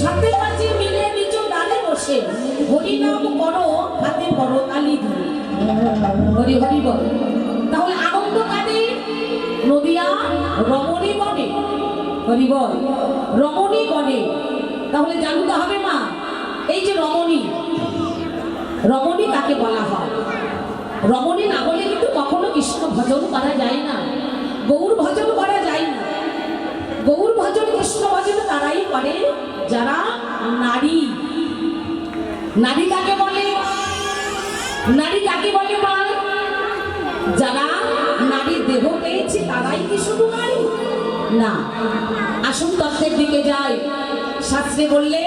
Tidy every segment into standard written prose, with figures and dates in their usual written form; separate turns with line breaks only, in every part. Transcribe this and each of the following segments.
সাথে মাঝে মিলে নিজ ডালে বসে হরিনাম করো হাতে করো তালি দিয়ে হরি হরি বল। তাহলে আনন্দ কাটে নদিয়া রমণী বনে হরি বল রমণী বনে। তাহলে জানতে হবে মা এই যে রমণী রমণী কাকে বলা হয়? রমণী না বলে কিন্তু কখনো কৃষ্ণ ভজন করা যায় না, গৌর ভজন করা যায় না। গৌর ভজন কৃষ্ণ ভজন তারাই করে যারা নারী। নারী কাকে বলে? নারী কাকে বলে মা? যারা নারীর দেহ পেয়েছে তারাই কি শুধু নারী না? আসুন তত্ত্বের দিকে যাই। শাস্ত্রে বললে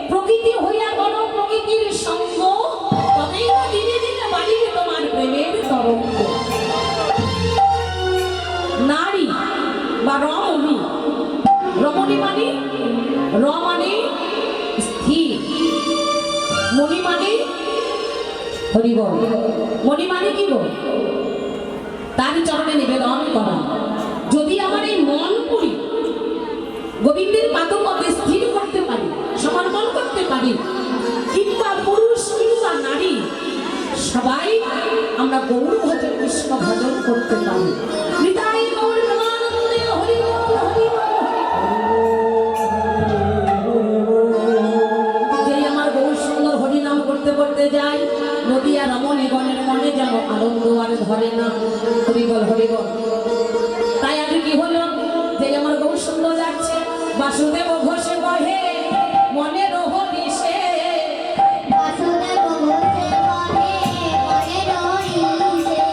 প্রকৃতি হইয়া করো প্রকৃতির সঙ্গ, তবেই না দিনে দিনে বাড়িবে তোমার প্রেমের তরঙ্গ। নারী বা রমণী, রমণী মানে র মানে স্থির, মণি মানে হরি বল। মণি মানে কি বল? তারই চরণে নিবেদন করা। যদি আমার এই মন পুরি গোবিন্দের পাদপদে স্থির করতে পারি, সমর্পণ করতে পারি, কিংবা পুরুষ কিংবা নারী সবাই আমরা গৌর ভজন কৃষ্ণ ভজন করতে পারি। হৃদয় গৌর প্রেমানন্দে হরি বল হরি বল। যেই আমার গৌর সুন্দর হরিনাম করতে করতে যায়, নদিয়া রমণী গণের মনে যেন আনন্দ আর ধরে না। হরি বল হরি বল। তাই আগে কি হলো? যে আমার গৌর সুন্দর যাচ্ছে, বাসুদেব ঘোষে বহে মনে রহরিষে,
বাসুদেব ঘোষে বহে মনে রহরিষে,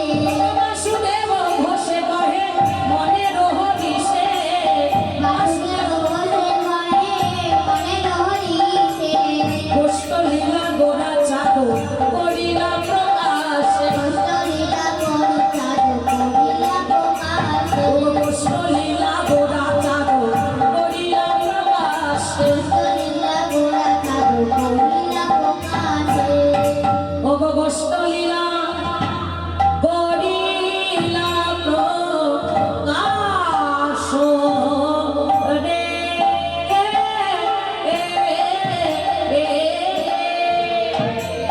বাসুদেব ঘোষে বহে মনে রহরিষে,
বাসুদেব ঘোষে বহে মনে রহরিষে,
গোষ্ঠ লীলা গোরা চাঁদো করিলা প্রকাশে,
গোষ্ঠ লীলা গোরা চাঁদো করিলা প্রকাশে,
গোষ্ঠ লীলা গোরা চাঁদো করিলা প্রকাশে,
গোষ্ঠ লীলা গোরা চাঁদো করিলা প্রকাশে,
ও গোষ্ঠ লীলা করিলা প্রকাশ রে।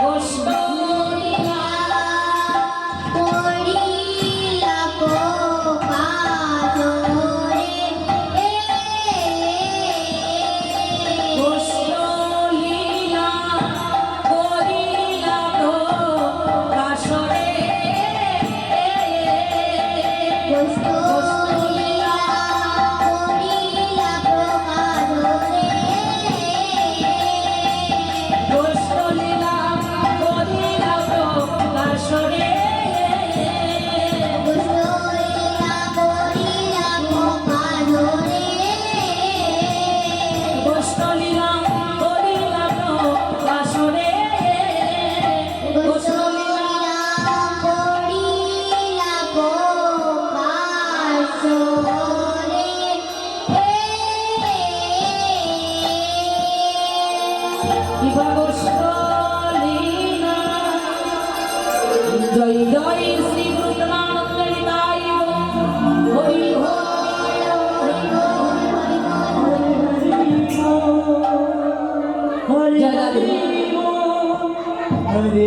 গোষ্ঠ লীলা
করিলা প্রকাশ রে,
গোষ্ঠ লীলা করিলা প্রকাশ রে,
গোষ্ঠ লীলা করিলা প্রকাশ রে,
গোষ্ঠ লীলা করিলা প্রকাশ রে,
গোষ্ঠ লীলা করিলা প্রকাশ রে,
গোষ্ঠ লীলা করিলা প্রকাশ রে,
গোষ্ঠ লীলা করিলা প্রকাশ রে।
ইবা গোষ্ঠ লীলা। জয় জয় শ্রী গুরু প্রেমানন্দ নিতাই হরি
হরি
জয় রাধে।
হরি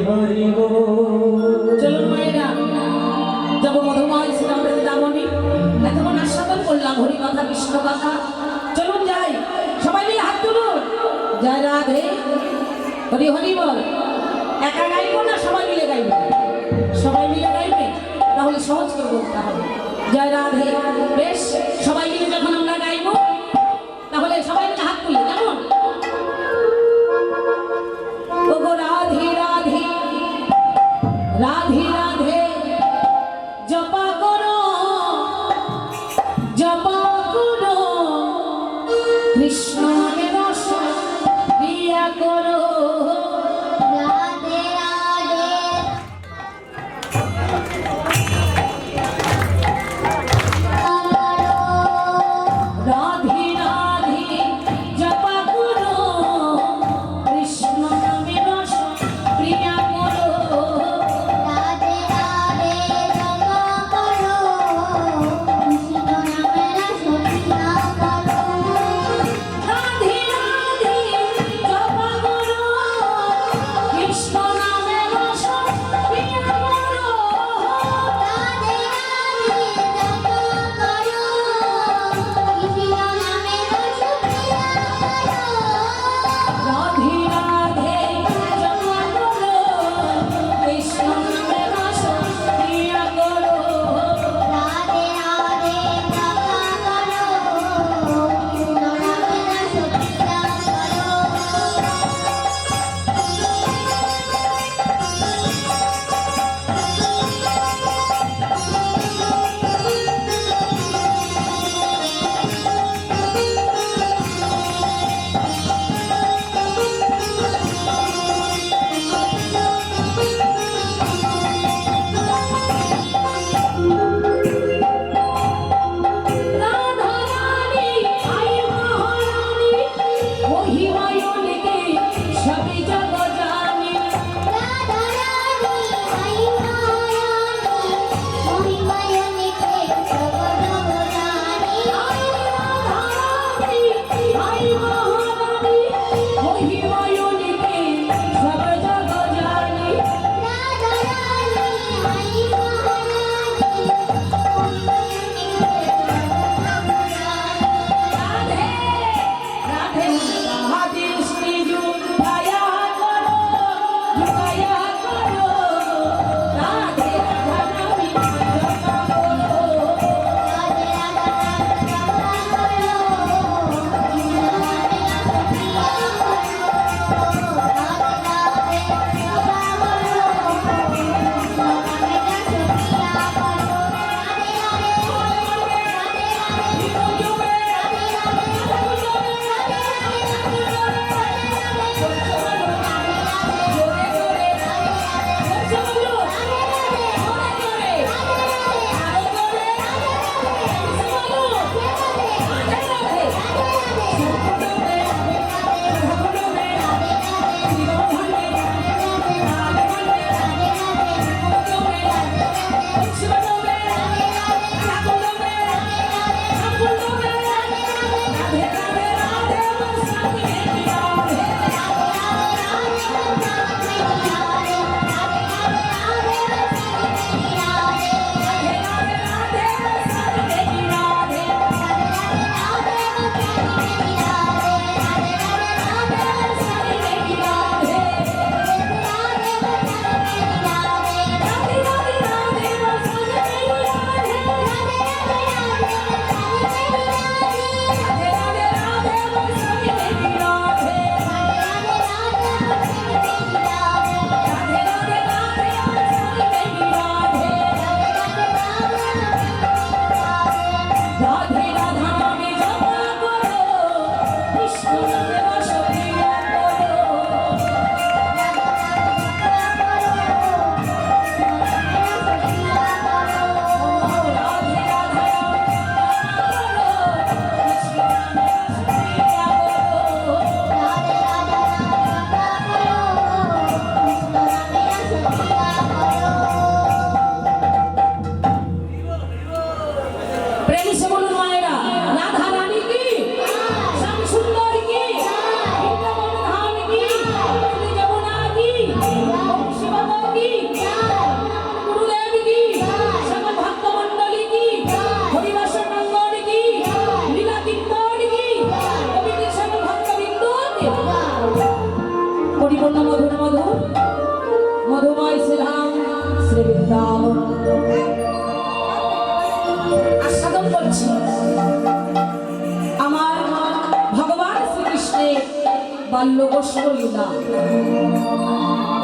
হরি
চলুন মায়েরা, যাব মধুময় শ্রীরাম বৃন্দাবনে। এতক্ষণ আস্বাদন করলাম হরি কথা কৃষ্ণ কথা। চলুন যাই, সবাই মিলে হাত তুলুন। জয় রাধে হরি হরি বল। একা গাইবো না সবাই মিলে গাইবে? সবাই মিলে গাইবে, তাহলে সহজ করে বলতে হবে জয় রাধে। বেশ, সবাই মিলে যখন আমরা গাইবো তাহলে সবাই মিলে হাত তুলি, কেমন? ওগো রাধে রাধে রাধে রাধে জপা করো জপা করো, কৃষ্ণ নামে রস প্রিয়া করো।
রাধে রাধে
রাধে রাধে জপা করো, কৃষ্ণ নামে রস প্রিয়া করো।
রাধে রাধে জপা করো, কৃষ্ণ নামের সখিয়া করো।
পরিপূর্ণ মধুর মধুর মধুময় শ্রীধাম শ্রী বৃন্দাবন আস্বাদন করছি আমার ভগবান শ্রীকৃষ্ণের বাল্য গোষ্ঠ লীলা।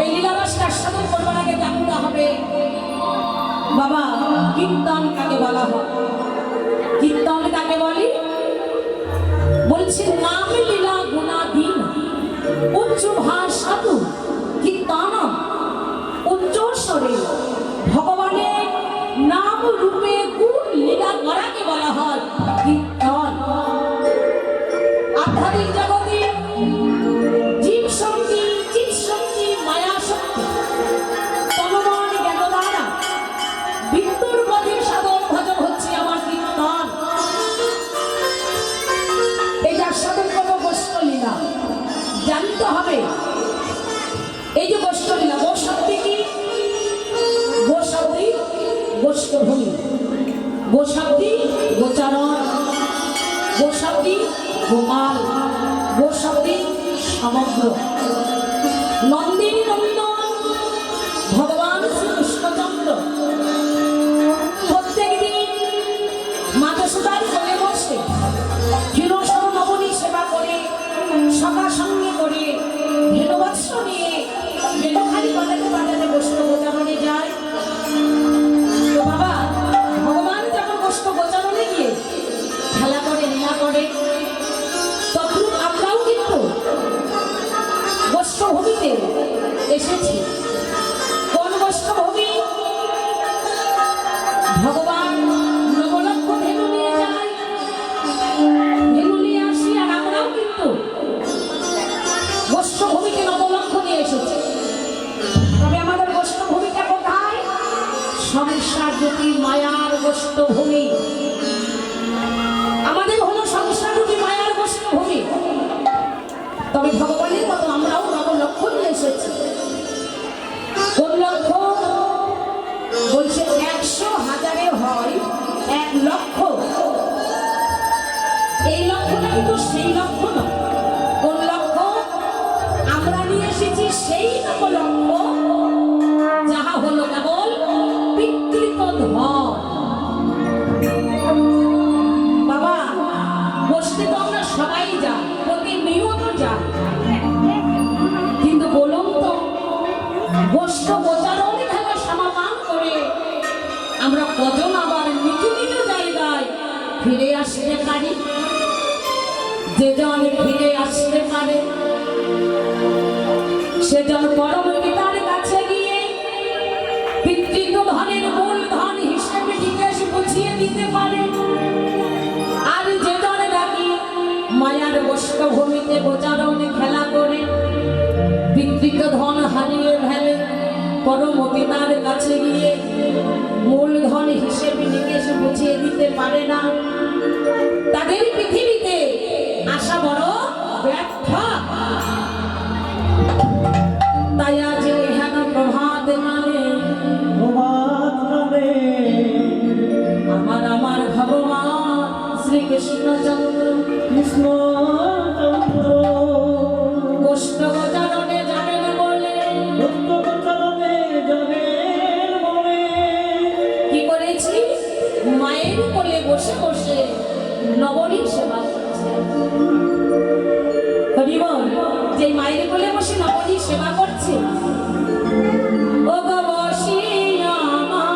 এই লীলারসটা আস্বাদন করবার আগে জানতে হবে বাবা কীর্তন কাকে বলা হয়। কীর্তন কাকে বলি? বলছি নাম লীলা গুণাধীন উচ্চ ভাষাতু কীর্তন উচ্চ স্বরে ভগবানের নাম রূপে গুণ লীলা করাকে বলা হয় কীর্তন। আধ্যাত্মিক জগতে জীব শক্তি চিৎ শক্তি মায়া শক্তি তনমন জ্ঞান দ্বারা বিন্দুর পথে সাধন ভজন হচ্ছে আমার কীর্তন। এই যার সাধন করবো গোষ্ঠ লীলা জানতে হবে। এই যে গোষ্ঠ লীলা গো শব্দে কি? গো শব্দে গোষ্ঠভূমি, গো শব্দে গোচারণ, গো শব্দে গোপাল, গো শব্দে সমগ্র। নন্দিনী নন্দন ভগবান শ্রীকৃষ্ণচন্দ্র প্রত্যেক দিন মাথা সুতার করে বসে ক্ষীরসর নবনী সেবা করে সভা সঙ্গে করে ধেনুবৎস নিয়ে ধেনুখালি বাজাতে বাজাতে গোষ্ঠ গোচারণে যায়। তো বাবা ভগবান যখন গোষ্ঠ গোচারণে গিয়ে খেলা করে লীলা করে তদ্রূপ আমরাও কিন্তু গোষ্ঠভূমিতে এসেছি। কোন গোষ্ঠভূমি? ভগবান নবলক্ষ ধেনু নিয়ে যায়, ধেনু নিয়ে আসি আর আমরাও কিন্তু গোষ্ঠভূমিকে নবলক্ষ নিয়ে এসেছি। তবে আমাদের গোষ্ঠভূমিটা কোথায়? সংসার রূপী মায়ার গোষ্ঠভূমি। আমাদের হলো সংসার রূপী মায়ার গোষ্ঠভূমি। তবে ভগবানের মতো আমরাও নবলক্ষ নিয়ে এসেছি। কোন লক্ষ্য? বলছে 100,000-এ হয় 1 লক্ষ। এই লক্ষ্যটা কিন্তু সেই লক্ষ্য নয়। কোন লক্ষ্য? আমরা নিয়ে এসেছি সেই নবলক্ষ যাহা হলো কেবল বিকৃত ধন। বাবা গোষ্ঠী তো আমরা সবাই যাই, প্রতিনিয়ত যাই, কিন্তু বলুন তো গোষ্ঠ গোচারণ খেলা সমাধান করে আমরা কজন আবার নিজ নিজ জায়গায় ফিরে আসতে পারি? যেজন ফিরে আসতে পারে সেজন পরম পিতার কাছে গিয়ে পিতৃত্ব ধনের মূল ধন হিসেবে জিজ্ঞেস বুঝিয়ে দিতে পারে। আর যেজন নাকি মায়ার গোষ্ঠভূমিতে গোচারণ খেলা করে পিতৃত্ব ধন হারিয়ে ফেলে পরম পিতার কাছে গিয়ে মূলধন হিসেবে জিজ্ঞেস বুঝিয়ে দিতে পারে না, তাদের পৃথিবীতে আসা বড় ব্যথা। তাই আজ এই হেন প্রভাত মানে আমার ভগবান শ্রীকৃষ্ণচন্দ্র গোষ্ঠগোচরণে যাবেন বলে কি করেছি? মায়ের কোলে বসে বসে নবনীর সেবা করছে। হরি বল। যে মায়ের কোলে বসে নবনীর সেবা করছে, ও গো বসিয়া মা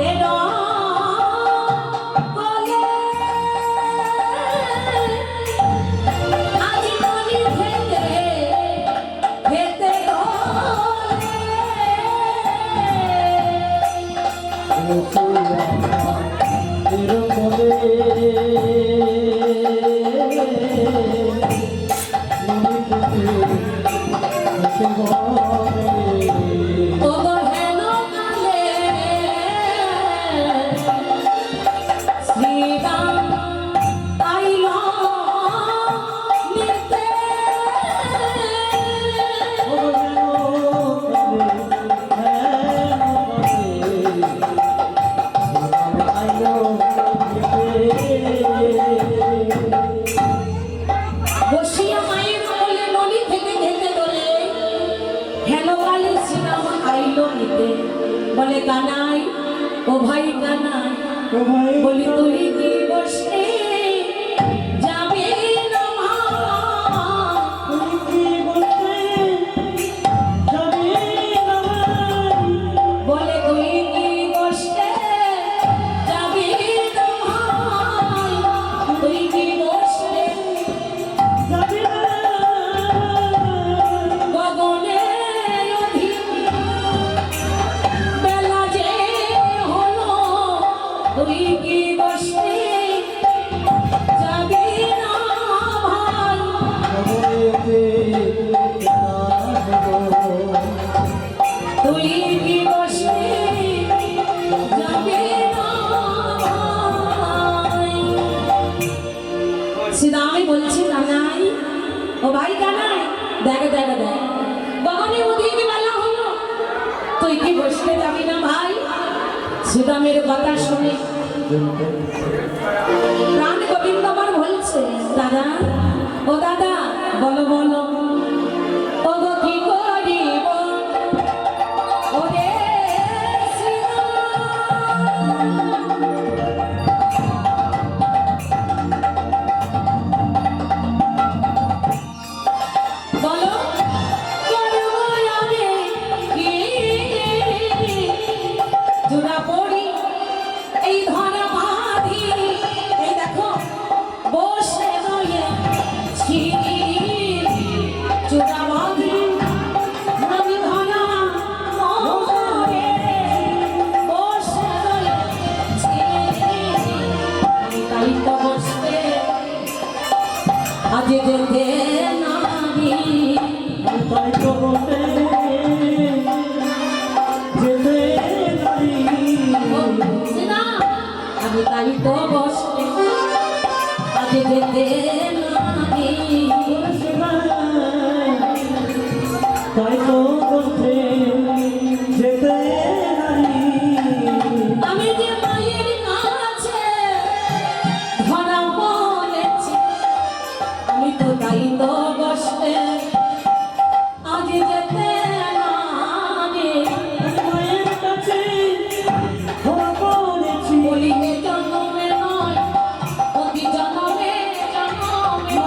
এর কোলে আজি ননি খেতে খেতে ও গো হেন কালে শ্রীরাম আইল নিতে। বসিয়া মায়ের কোলে ননি খেতে খেতে বলে হেন কালে শ্রীরাম আইল নিতে। বলে কানাই, ও ভাই কানাই, বলি তুই কি বসে যাবে না মা? বলে তুই কি বসে যাবে না ভাই? তুই কি বসে গগনে অধীন বেলা যে হলো, তুই কি বসে যাবি না ভাই? তুই কি বসে যাবি না ভাই? শ্রীরামই বলছে কানাই, ও ভাই কানাই, দেখ দেখ দেখ গগনে অধীন বেলা হলো, তুই কি বসতে যাবি না ভাই? শ্রীরামের কথা শুনে প্রাণ গোবিন্দ আমার বলছে, দাদা, ও দাদা, বলো বলো, ও গো কি করিব ওরে বলো করব আমি কি জোড়া পড়ি এই ধরা বাঁধি, এই দেখো বসে রয়েছি জোড়া বাঁধি আমি ধরা মোরে বসে রয়েছি। তাই তো বসতে আজ যেতে নাহি, আমি তাই তো বসতে আজ যেতে নাহি। আমি যে মায়ের কাছে ধরা পড়েছি, আমি তো তাই তো বসতে আজ যেতে নাহি। বলিনে জন্মে নয়, অতি জন্মে জন্মে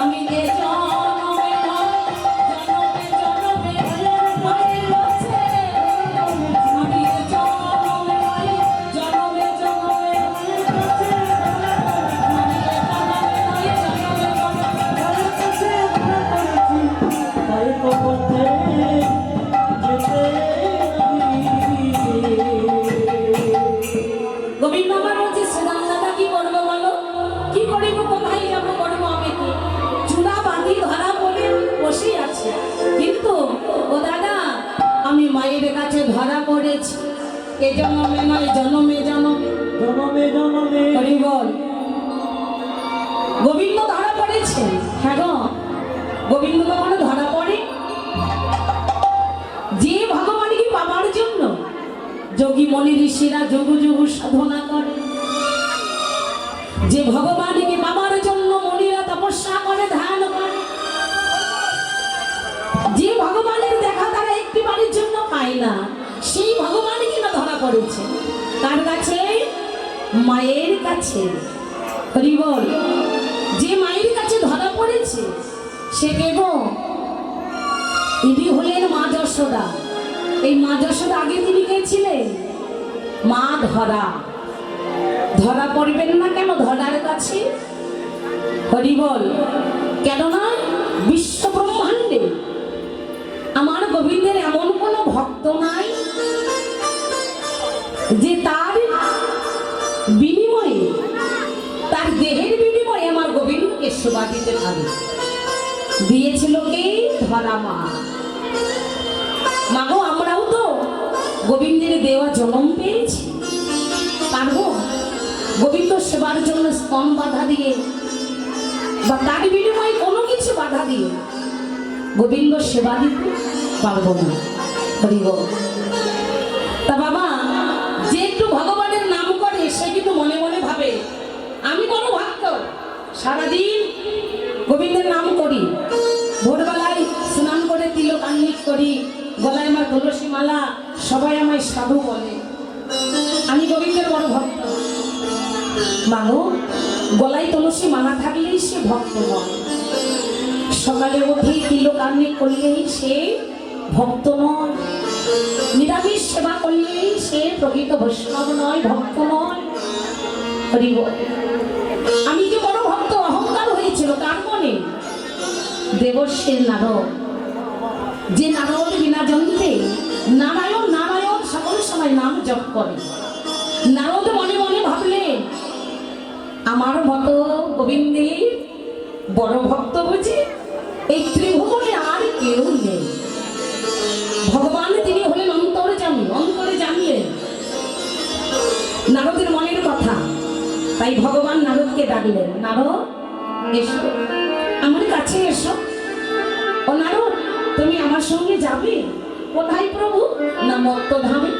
আমি যে জন্মে নয়, জন্মে জন্মে মায়ের কাছে, আমি যে জন্মে নয়, জন্মে জন্মে আমি যে জন্মে নয়, জন্মে জন্মে গোবিন্দ আমার বলছে, শ্রীরাম দাদা কি করবো বলো? কি করিব, কোথায় যাবো, করবো আমি কি? চুলা বাঁধি ধরা পড়ে বসে আছে, কিন্তু ও দাদা আমি মায়ের কাছে ধরা পড়েছি, এ জন্মে নয় জন্মে জন্মে। হরি বল। গোবিন্দ কখনো ধরা পড়ে? যে ভগবানকে পাবার জন্য যোগী মনি ঋষিরা যুগ যুগ সাধনা করে, যে ভগবানকে পাবার জন্য মনিরা তপস্যা করে, ধ্যান করে, যে ভগবানের দেখা তারা একটি বারের জন্য পায় না, সেই ভগবান কিনা ধরা পড়েছে কার কাছে? মায়ের কাছে। হরি বল। যে মায়ের কাছে ধরা পড়েছে সে কেন? ইনি হলেন মা যশোদা। এই মা যশোদা আগে তিনি কে ছিলেন? মা ধরা। ধরা পড়বেন না কেন ধরার কাছে? হরি বল। কেননা বিশ্ব ব্রহ্মাণ্ডে আমার গোবিন্দের এমন কোনো ভক্ত নাই যে তার বিনিময়ে, তার দেহের বিনিময়ে আমার গোবিন্দকে সেবা দিতে পারে। দিয়েছিল কে? ধরা মা। মাগো আমরাও তো গোবিন্দের দেওয়া জন্ম পেয়েছি, পারবো গোবিন্দ সেবার জন্য স্তন বাধা দিয়ে বা তার বিনিময়ে কোনো কিছু বাধা দিয়ে গোবিন্দ সেবা দিতে পারবো না। হরি বল। তা বাবা, যে একটু ভগবানের নাম করে সে কিন্তু মনে মনে ভাবে আমি বড় ভক্ত, সারাদিন গোবিন্দের নাম করি, ভোরবেলায় স্নান করে তিলক আহ্নিক করি, গলায় আমার তুলসী মালা, সবাই আমায় সাধু বলে, আমি গোবিন্দের বড় ভক্ত। মানো গলায় তুলসী মালা থাকলেই সে ভক্ত নয়, সকালে উঠেই তিলক আহ্নিক করলেই সে ভক্ত নয়, নিরামিষ সেবা করলেই সে প্রকৃত বৈষ্ণব নয়, ভক্ত নয়। হরি বল। আমি যে বড় ভক্ত অহংকার হয়েছিল কার মনে? দেবশ্রীর নারদ। যে নারদ বিনা যন্ত্রে নারায়ণ নারায়ণ সকল সময় নাম জপ করে, নারদ মনে মনে ভাবলেন আমার মতো গোবিন্দের বড় ভক্ত বুঝি এই ত্রিভুবনে আর কেউ নেই। ভগবান তিনি হলেন অন্তর্যামী, অন্তরে জানলেন নারদের মনের কথা। তাই ভগবান নারদকে ডাকলেন, নারদ এসো, আমার কাছে এসো। ও নারদ, তুমি আমার সঙ্গে যাবে? কোথায় প্রভু? না মত্তধামে।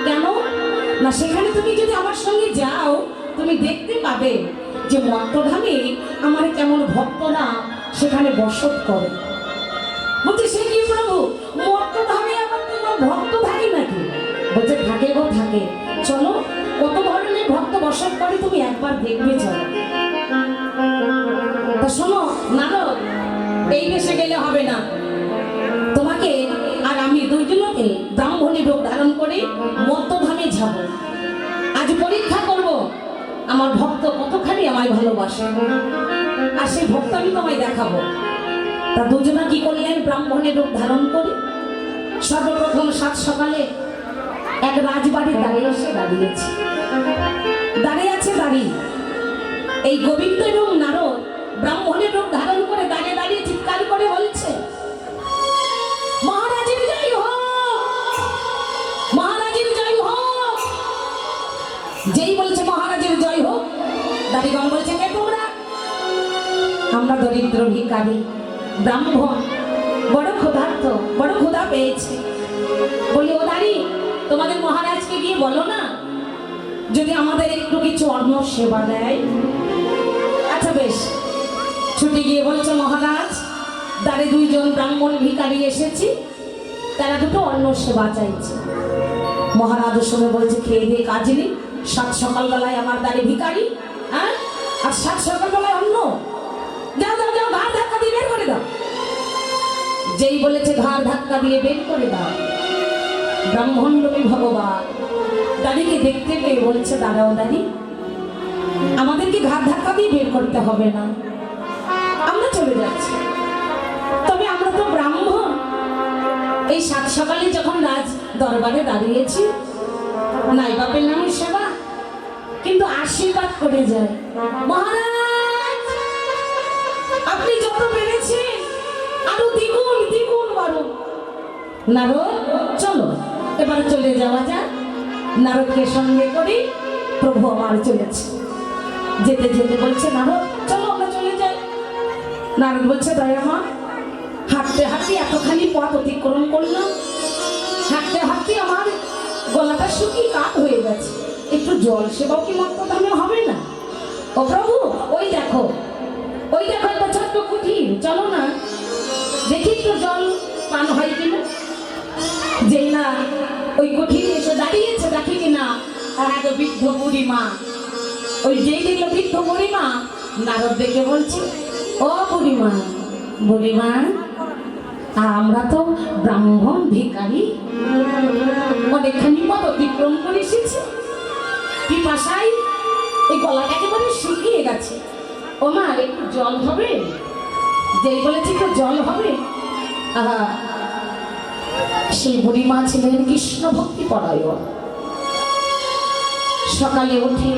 কেন? না সেখানে তুমি যদি আমার সঙ্গে যাও তুমি দেখতে পাবে যে মত্তধামে আমার কেমন ভক্তরা সেখানে বসত করে। বলছে সে কি প্রভু, মত্তধামে আবার তোমার ভক্ত থাকে নাকি? বলছে থাকে গো থাকে, চলো কত ধরনের ভক্ত বসত করে তুমি একবার দেখবে, চলো। তা শোনো নারদ, এই দেশে গেলে হবে না, তোমাকে আর আমি দুইজনকে ব্রাহ্মণী রূপ ধারণ করে মত্তধামে যাব। আজ পরীক্ষা করব আমার ভক্ত কতখানি আমায় ভালোবাসে, আর সেই ভক্ত আমি তোমায় দেখাবো। তা দুজনা কি করলেন? ব্রাহ্মণের রূপ ধারণ করে সর্বপ্রথম সাত সকালে এক রাজবাড়ির দাঁড়িয়ে এসে দাঁড়িয়েছে, দাঁড়িয়ে আছে দাঁড়িয়ে। এই গোবিন্দ এবং নারদ ব্রাহ্মণের রূপ ধারণ করে দাঁড়িয়ে দাঁড়িয়ে চিৎকার করে বলছে, মহারাজের জয় হোক, মহারাজের জয় হোক। যেই বলছে মহারাজের জয় হোক, দাড়িগণ বলছে কে তোমরা? আমরা দরিদ্র ভিখারি ব্রাহ্মণ, বড় ক্ষুধার্ত, বড় ক্ষুধা পেয়েছে। বলি ও দাড়ি, তোমাদের মহারাজকে গিয়ে বলো না যদি আমাদের একটু কিছু অন্ন সেবা দেয়। আচ্ছা বেশ, ছুটে গিয়ে বলছে মহারাজ, দ্বারে দুইজন ব্রাহ্মণ ভিখারি এসেছি, তারা দুটো অন্ন সেবা চাইছে। মহারাজ শুনে বলছে খেয়ে দিয়ে কাজ নেই, সাত সকালবেলায় আমার দ্বারে ভিখারি, হ্যাঁ, আর সাত সকালবেলায় অন্ন, যাও যাও যাও, ঘাড় ধাক্কা দিয়ে বের করে দাও। যেই বলেছে ঘাড় ধাক্কা দিয়ে বের করে দাও, ব্রাহ্মণ লোকে ভগবান দাঁড়িয়ে দেখতে পেয়ে বলছে দাঁড়াও দাঁড়ি, আমাদেরকে ঘাড় ধাক্কা দিয়ে বের করতে হবে না, আমরা চলে যাচ্ছি। তবে আমরা তো ব্রাহ্মণ, এই সাত সকালে যখন রাজ দরবারে দাঁড়িয়েছি নাই বা পেলাম সেবা, কিন্তু আশীর্বাদ করে যায় মহারাজ আপনি যত পেরেছেন আরো দ্বিগুণ দ্বিগুণ বাড়ুন। নারদ চলো এবার চলে যাওয়া যাক। নারদকে সঙ্গে করি প্রভু আমার চলেছে। যেতে যেতে বলছে নারদ চলো আমরা চলে যাই। নারদ বলছে দয়ামা হাঁটতে হাঁটতে এতখানি পথ অতিক্রম করলাম, হাঁটতে হাঁটতে আমার গলাটা শুকিয়ে কাঠ হয়ে গেছে, একটু জল সেবাও কি মত দামে হবে না? ও প্রভু, ওই দেখো একটা ছোট্ট কুঠির, চলো না দেখি একটু জল পান হয় কিনা। যেই না ওই কুঠিরে এসে দাঁড়িয়েছে, দেখি কিনা এক বৃদ্ধ বুড়িমা। ওই যেই দেখলো বৃদ্ধ বুড়িমা, নারদ দেখে বলছে, ও বুড়িমা, বুড়িমা, আমরা তো ব্রাহ্মণ ভিখারি, অনেকখানি পথ অতিক্রম করে এসেছি, পিপাসায় এই গলাটা একেবারে শুকিয়ে গেছে, ও মা একটু জল হবে? যেই বলেছি একটু জল হবে, সেই বুড়িমা ছিলেন কৃষ্ণ ভক্তি পরায়ণ। সকালে উঠে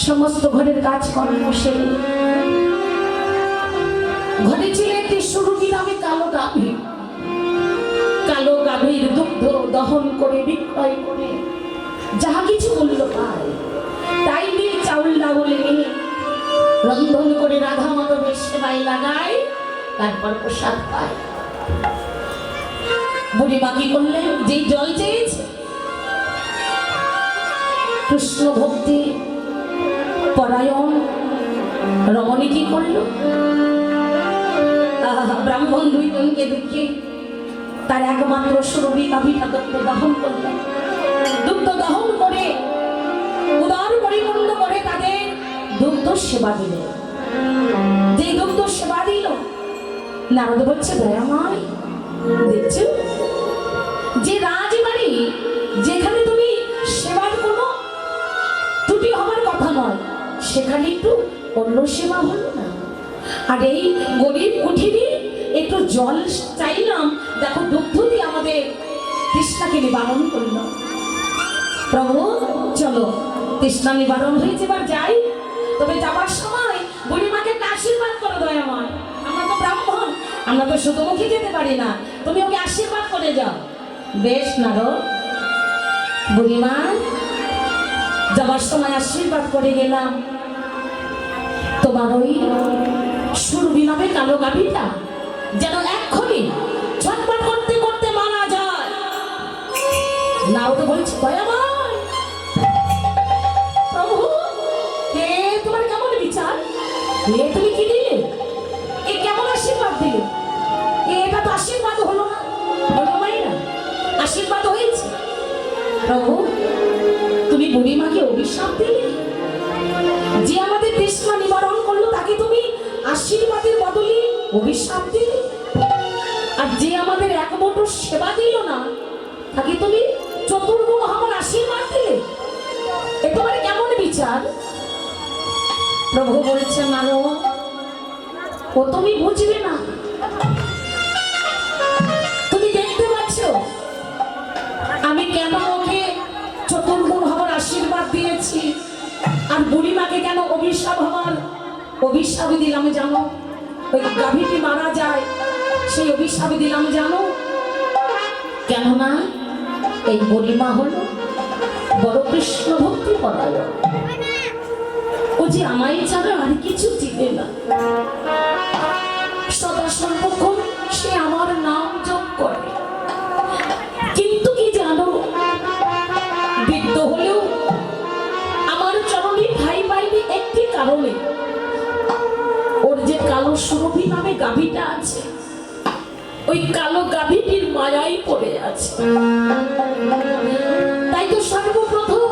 সমস্ত ঘরের কাজকর্ম সেরে, ঘরে ছিল একটি সুরভি নামে কালো গাভীর দুগ্ধ দহন করে বিক্রয় করে যাহা কিছু মূল্য পায় তাই দিয়ে চাউল ডাউল এনে রন্ধন করে রাধা মাধবের সেবায় লাগায়, তারপর প্রসাদ পায়। বুড়িমা কি করলেন? যেই জল চেয়েছে, কৃষ্ণ ভক্তি পরায়ণ রমণী কি করল? ব্রাহ্মণ দুইজনকে দেখে তার একমাত্র সুরভি গাভীটা দুগ্ধ দহন করলেন। দুগ্ধ দহন করে উদার পরিপূর্ণ করে তাদের দুগ্ধ সেবা দিলেন। যে দুগ্ধ সেবা দিল, নারদ বলছে, দয়াময়, দেখছো যে রাজবাড়ি, যেখানে তুমি সেবার কোনো ত্রুটি হবার কথা নয়, সেখানে একটু অন্য সেবা হলো না? আর এই গরিব কুঠিরে একটু জল চাইলাম, দেখো দুগ্ধ দিয়ে আমাদের তৃষ্ণাকে নিবারণ করল। প্রভু চলো, তৃষ্ণা নিবারণ হয়েছে, এবার যাই। তবে যাবার সময় বুড়িমাকে একটা আশীর্বাদ করো দয়াময়, আমরা তো ব্রাহ্মণ, আমরা তো শুধুমুখী যেতে পারি না, তুমি ওকে আশীর্বাদ করে যাও। বেশ নারদ, বুড়িমা যাবার সময় আশীর্বাদ করে গেলাম। তোমার ওই সুরভি নামে কালো গাভীটা যেন এক্ষুনি ছটফট করতে করতে মারা যায়। নারদ বলছে, দয়াময় প্রভু, হে তোমার কেমন বিচার? হে তুমি কি দিলে? এ কেমন আশীর্বাদ দিলে? এটা তো আশীর্বাদ হলো না, হলো না? আশীর্বাদ হয়েছে? প্রভু, তুমি বুড়িমাকে অভিশাপ দিলে, যে আমাদের তৃষ্ণা নিবারণ করলো তাকে তুমি আশীর্বাদের বদলে অভিশাপ দিলে, আর যে আমাদের এক মুঠো সেবা দিল না তাকে তুমি চতুর্গুণ আমার আশীর্বাদ দিলে। এ তোমার কেমন বিচার? প্রভু বলছেন, নারদ, ও তুমি বুঝবে না, তুমি দেখতে পাচ্ছ আমি কেন ওকে চতুর্গুণ হবার আশীর্বাদ দিয়েছি, আর বুড়িমাকে কেন অভিশাপ দিলাম জানো? ওই গাভীটি মারা যায়, সেই অভিশাপ দিলাম জানো? কেননা এই বুড়িমা হলো বড় কৃষ্ণ ভক্তি পরায়ণ, ও যে আমায় ছাড়া আর কিছু চিনে না, সদা সর্বক্ষণ সে আমার নাম জপ করে। কিন্তু কি জানো, বৃদ্ধ হলেও আমার চরণে ঠাই পাইনি একটি কারণে, ওর যে কালো সুরভি নামে গাভীটা আছে, ওই কালো গাভীটির মায়াই পড়ে আছে। তাই তো সর্বপ্রথম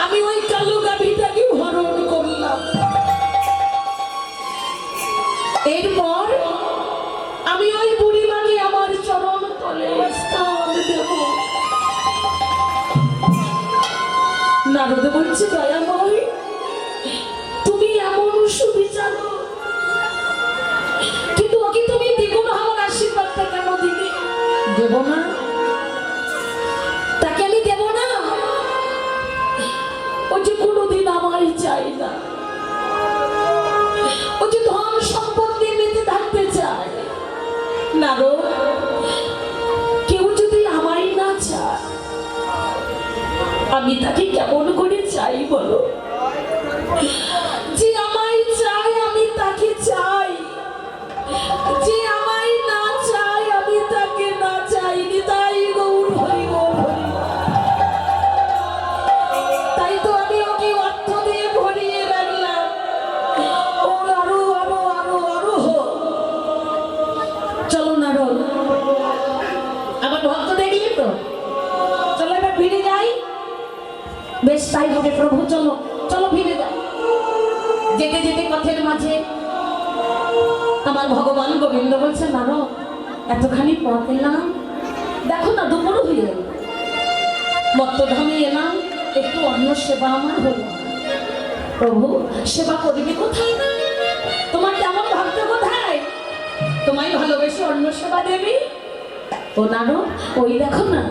আমি ওই কালো গাভীটাকে হরণ করলাম, এরপর আমি ওই বুড়িমাকে আমার চরণ তলে স্থান দেব। নারদ বলছে, দয়াময়, তুমি এমন সুবিচার, কিন্তু ওকে তুমি দ্বিগুণ হওয়ার আশীর্বাদটা কেন দিলে? দেব না, তাকে আমি দেব না। ও যে কোনোদিন আমায় চাই না, ও যে ধন সম্পদ নিয়ে মেতে থাকতে চায়। নারদ, কেউ যদি আমায় না চায়, আমি তাকে কেমন করে চাই বলো? যে আমায় চাই আমি তাকে চাই, যে বেশ তাই হবে প্রভু, চলো চলো ফিরে যাও। যেতে যেতে পথের মাঝে আমার ভগবান গোবিন্দ বলছে, নারদ এতখানি পথ এলাম, দেখো না দুপুর হয়ে গেল, মত্তধামে এলাম, একটু অন্য সেবা আমার হলো। প্রভু সেবা করবে কোথায়? তোমার তেমন ভক্ত কোথায় তোমায় ভালোবেসে অন্য সেবা দেবে? ও নারদ ওই দেখো না,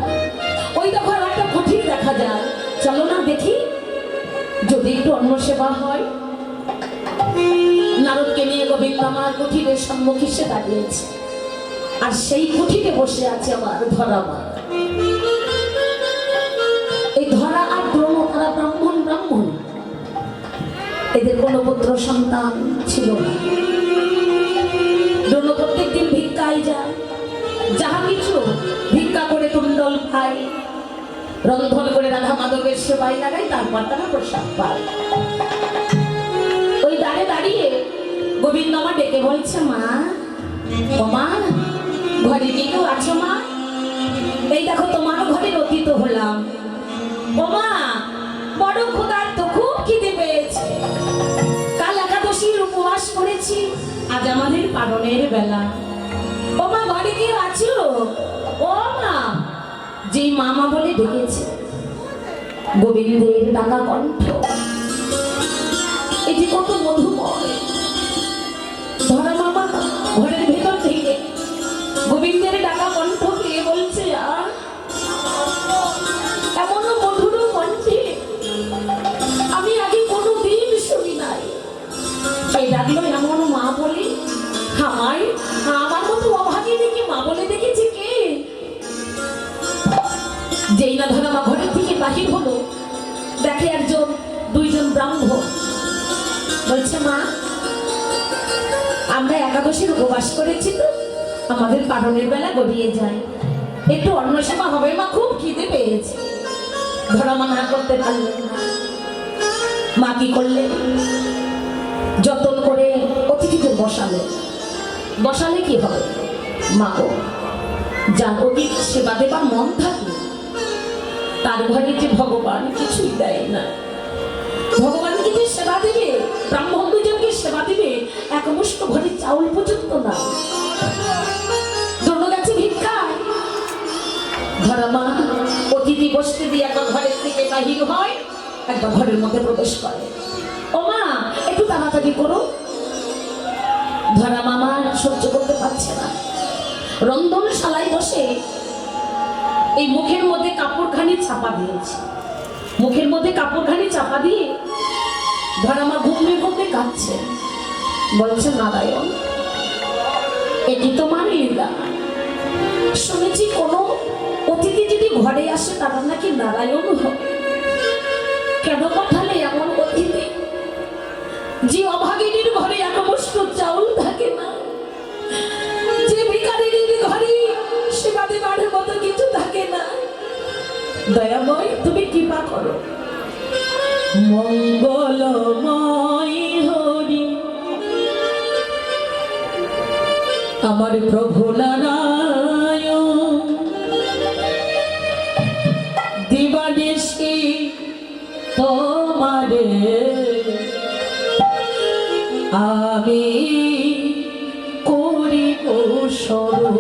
ওই দেখো আর একটা কুঠির দেখা যায়, চলো না দেখি, যদি একটু অন্য সেবা হয়। নারদকে নিয়ে গোবিন্দ আমার কুঠিরের সম্মুখে সে দাঁড়িয়েছে, আর সেই কুঠিরে বসে আছে আমার ধরা মা। এই ধরা আর দ্রোণ তারা ব্রাহ্মণ, এদের কোনো পুত্র সন্তান ছিল না। দ্রোণ প্রত্যেকদিন ভিক্ষায় যায়, যাহা কিছু ভিক্ষা করে কুণ্ডল খায়, রন্ধন করে রাধা মাধবের সেবায় লাগায়, তারপর তারা প্রসাদ পায়। ওই দাঁড়ে দাঁড়িয়ে গোবিন্দ মা ডেকে বলছে, মা ও মা, ঘরে কি কেউ আছো মা? এই দেখো তোমার ঘরে অতীত হলাম। ও মা বড় ক্ষুধার্ত, খুব খিদে পেয়েছে, কাল একাদশীর উপবাস করেছি, আজ আমাদের পালনের বেলা। ও মা ঘরে কেউ আছো? ও মা, যেই মামা বলে ডেকেছে, গোবিন্দের ডাকা কণ্ঠ, এটি কত মধুময়। ধরা মামা ঘরের ভেতর থেকে গোবিন্দের ডাকা কণ্ঠ পেয়ে বলছে, আর এমন মধুর কণ্ঠে আমি আগে কোনোদিন শুনি নাই। এই ডাকলো এমন মা বলে, আমায় আমার মতো অভাগী দেখে মা বলে দেখেছে কে? যেই না ধরা মা ঘরের থেকে বাহির হলো, দেখে একজন দুইজন ব্রাহ্মণ। বলছে, মা আমরা একাদশীর উপবাস করেছি তো, আমাদের পালনের বেলা গড়িয়ে যায়, একটু অন্ন সেবা হবে মা, খুব খিদে পেয়েছে। ধরা মা না করতে পারলেন না। মা কি করলেন? যতন করে অতিথিদের বসালে কি হবে? মা গো, যার অতীত সেবা দেবার মন থাকে, তার ঘরে যে ভগবান কিছুই দেয় না। ভগবানকে যে সেবা দেবে, ব্রাহ্মণ দুজনকে সেবা দেবে, এক মুষ্ঠ ঘরে চাউল পর্যন্ত না। দ্রোণ গেছে ভিক্ষায়। ধরা মা অতিথি বসতে দিয়ে একবার ঘরের থেকে বাহির হয়, একবার ঘরের মধ্যে প্রবেশ করে। ও মা একটু তাড়াতাড়ি করো। ধরা মামা সহ্য করতে পারছে না, রন্ধনশালায় বসে এই মুখের মধ্যে কাপড়খানি চাপা দিয়েছে, মুখের মধ্যে কাপড়খানি চাপা দিয়ে ধরা মা ঘুমে ঘুমে কাঁদছে। বলছে, নারায়ণ এটি তোমার লীলা। শুনেছি কোনো অতিথি যদি ঘরে আসে তারা নাকি নারায়ণ হবে, কেন পাঠালে এমন অতিথি যে অভাগিনীর ঘরে এক মুষ্ঠ চাউল থাকে না, যে ভিখারিনীর ঘরে সেবা দেবার মতো কিছু থাকে না? দয়াময় তুমি কৃপা করো। মঙ্গলময় হরি আমার প্রভু নারায়ণ, দিবানিশি তোমারে আমি করিব স্মরণ।